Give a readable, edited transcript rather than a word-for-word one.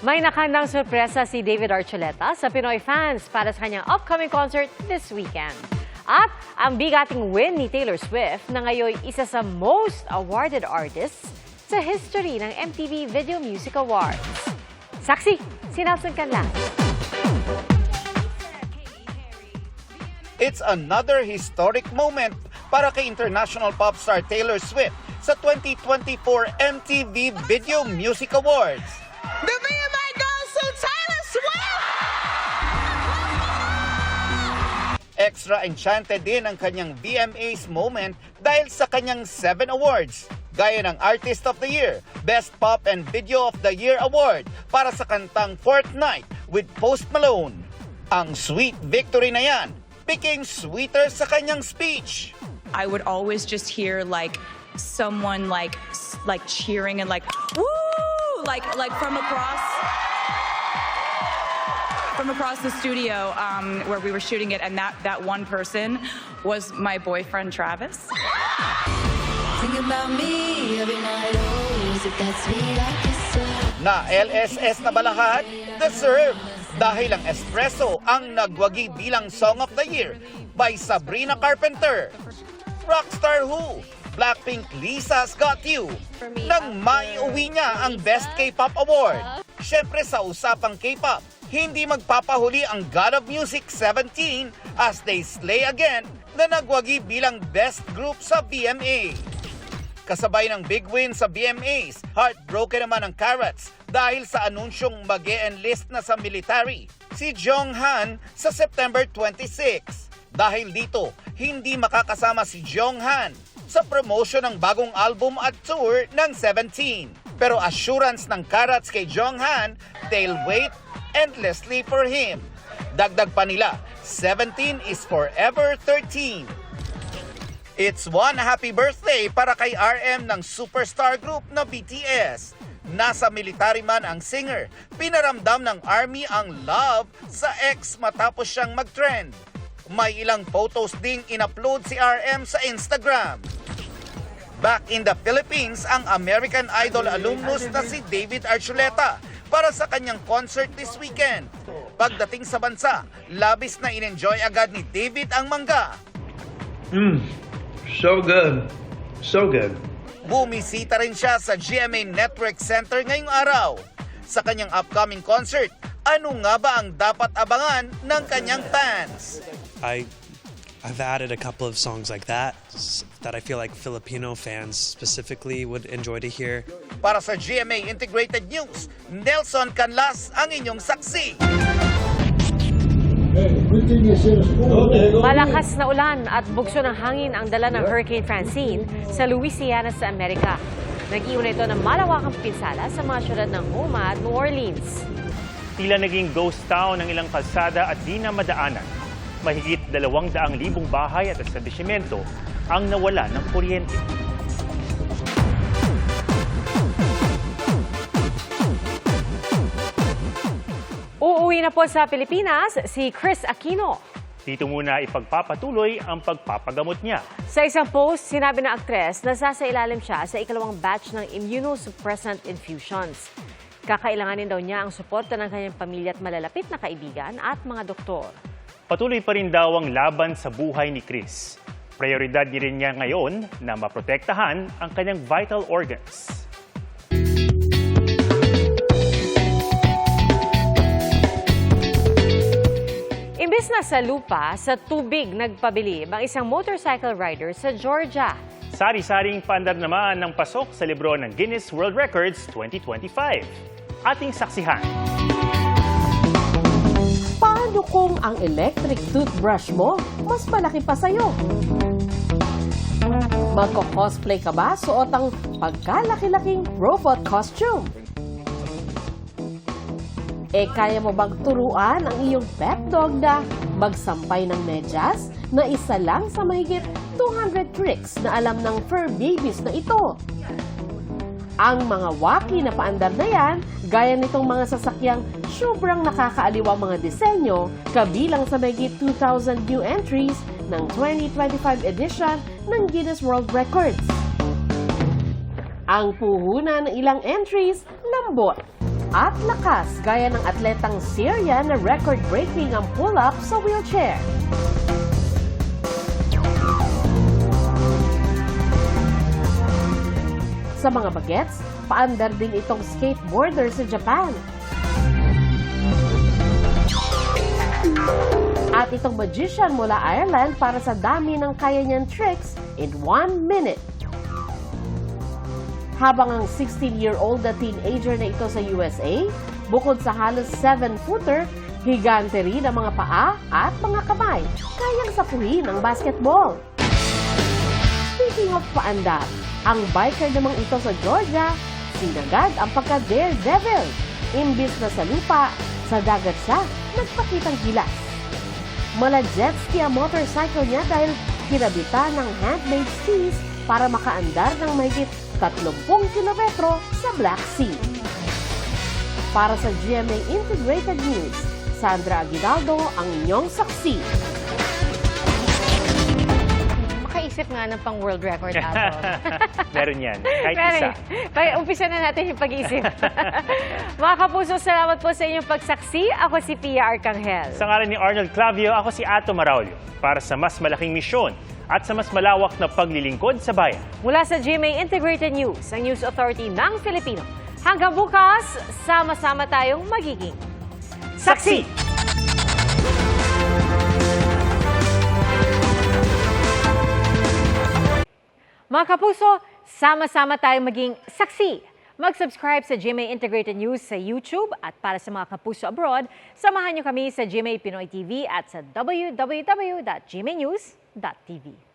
May nakandang sorpresa si David Archuleta sa Pinoy fans para sa kanyang upcoming concert this weekend. At ang bigating win ni Taylor Swift na ngayon isa sa most awarded artists sa history ng MTV Video Music Awards. Saksi, si Nelson Canlas. It's another historic moment para kay international pop star Taylor Swift sa 2024 MTV Video Music Awards. The VMA goes to Taylor Swift! Extra enchanted din ang kanyang VMAs moment dahil sa kanyang 7 awards, gaya ng Artist of the Year, Best Pop and Video of the Year Award para sa kantang Fortnite with Post Malone. Ang sweet victory na yan became sweeter sa kanyang speech. I would always just hear like someone like cheering and like woo, like from across the studio where we were shooting it, and that one person was my boyfriend Travis. Think about me every night, oh, is it that sweet I can say? Na LSS na ba lahat? Deserve! Dahil ang Espresso ang nagwagi bilang Song of the Year by Sabrina Carpenter. Rockstar Who, Blackpink Lisa's Got You, nang maiuwi niya ang Best K-Pop Award. Siyempre sa usapang K-Pop, hindi magpapahuli ang God of Music 17 as they slay again na nagwagi bilang Best Group sa VMA. Kasabay ng big win sa VMAs, heartbroken naman ang Carrots dahil sa anunsyong mag-e-enlist na sa military si Jonghan sa September 26. Dahil dito, hindi makakasama si Jonghan sa promotion ng bagong album at tour ng 17. Pero assurance ng Carrots kay Jonghan, they'll wait endlessly for him. Dagdag pa nila, 17 is forever 13. It's one happy birthday para kay RM ng superstar group na BTS. Nasa military man ang singer, pinaramdam ng ARMY ang love sa ex matapos siyang mag-trend. May ilang photos ding in-upload si RM sa Instagram. Back in the Philippines, ang American Idol alumnus na si David Archuleta para sa kanyang concert this weekend. Pagdating sa bansa, labis na in-enjoy agad ni David ang mangga. So good. So good. Bumisita rin siya sa GMA Network Center ngayong araw. Sa kanyang upcoming concert, ano nga ba ang dapat abangan ng kanyang fans? I've added a couple of songs like that I feel like Filipino fans specifically would enjoy to hear. Para sa GMA Integrated News, Nelson Canlas ang inyong saksi. Malakas na ulan at bugso ng hangin ang dala ng Hurricane Francine sa Louisiana sa Amerika. Nag-iuna ito ng malawakang pinsala sa mga syudad ng Houma at New Orleans. Tila naging ghost town ng ilang kalsada at di na madaanan. Mahigit 200,000 bahay at establishmento ang nawala ng kuryente. Uuwi na po sa Pilipinas si Chris Aquino. Dito muna ipagpapatuloy ang pagpapagamot niya. Sa isang post, sinabi ng aktres na sasailalim siya sa ikalawang batch ng immunosuppressant infusions. Kakailanganin daw niya ang suporta ng kanyang pamilya at malalapit na kaibigan at mga doktor. Patuloy pa rin daw ang laban sa buhay ni Chris. Prioridad din niya ngayon na maprotektahan ang kanyang vital organs. Imbes na sa lupa, sa tubig nagpabilib ang isang motorcycle rider sa Georgia. Sari-saring paandar naman ng pasok sa libro ng Guinness World Records 2025. Ating saksihan. Paano kung ang electric toothbrush mo mas malaki pa sa'yo? Magko-cosplay ka ba suot ang pagkalaki-laking robot costume? Kaya mo bang turuan ang iyong pet dog na magsampay ng medyas na isa lang sa mahigit 200 tricks na alam ng fur babies na ito? Ang mga wacky na paandar na yan, gaya nitong mga sasakyang sobrang nakakaaliwang mga disenyo, kabilang sa mahigit 2,000 new entries ng 2025 edition ng Guinness World Records. Ang puhunan ng ilang entries, lambot. at lakas gaya ng atletang Syria na record-breaking ang pull-up sa wheelchair. Sa mga bagets, paandar din itong skateboarder sa Japan. At itong magician mula Ireland para sa dami ng kaya niyang tricks in 1 minute. Habang ang 16-year-old na teenager na ito sa USA, bukod sa halos 7-footer, higante rin ang mga paa at mga kamay, kayang sapuhin ang basketball. Speaking of paandar, ang biker namang ito sa Georgia, sinagad ang pagka-daredevil. Imbis na sa lupa, sa dagat siya, nagpakitang gilas. Mala jet ski ang motorcycle niya dahil kinabitan ng handmade skis para makaandar ng mahigit 30 kilometro sa Black Sea. Para sa GMA Integrated News, Sandra Aguinaldo ang inyong saksi. Makaisip nga ng pang world record ato. Meron yan. Kahit isa. Umpisa na natin yung pag-iisip. Mga kapuso, salamat po sa inyong pagsaksi. Ako si Pia Arcangel. Sa ngalan ni Arnold Clavio, ako si Ato Maraulio. Para sa mas malaking misyon at sa mas malawak na paglilingkod sa bayan. Mula sa GMA Integrated News, ang News Authority ng Filipino. Hanggang bukas, sama-sama tayong magiging saksi! Mga kapuso, sama-sama tayong maging saksi. Mag-subscribe sa GMA Integrated News sa YouTube at para sa mga kapuso abroad, samahan niyo kami sa GMA Pinoy TV at sa www.gmanews.tv.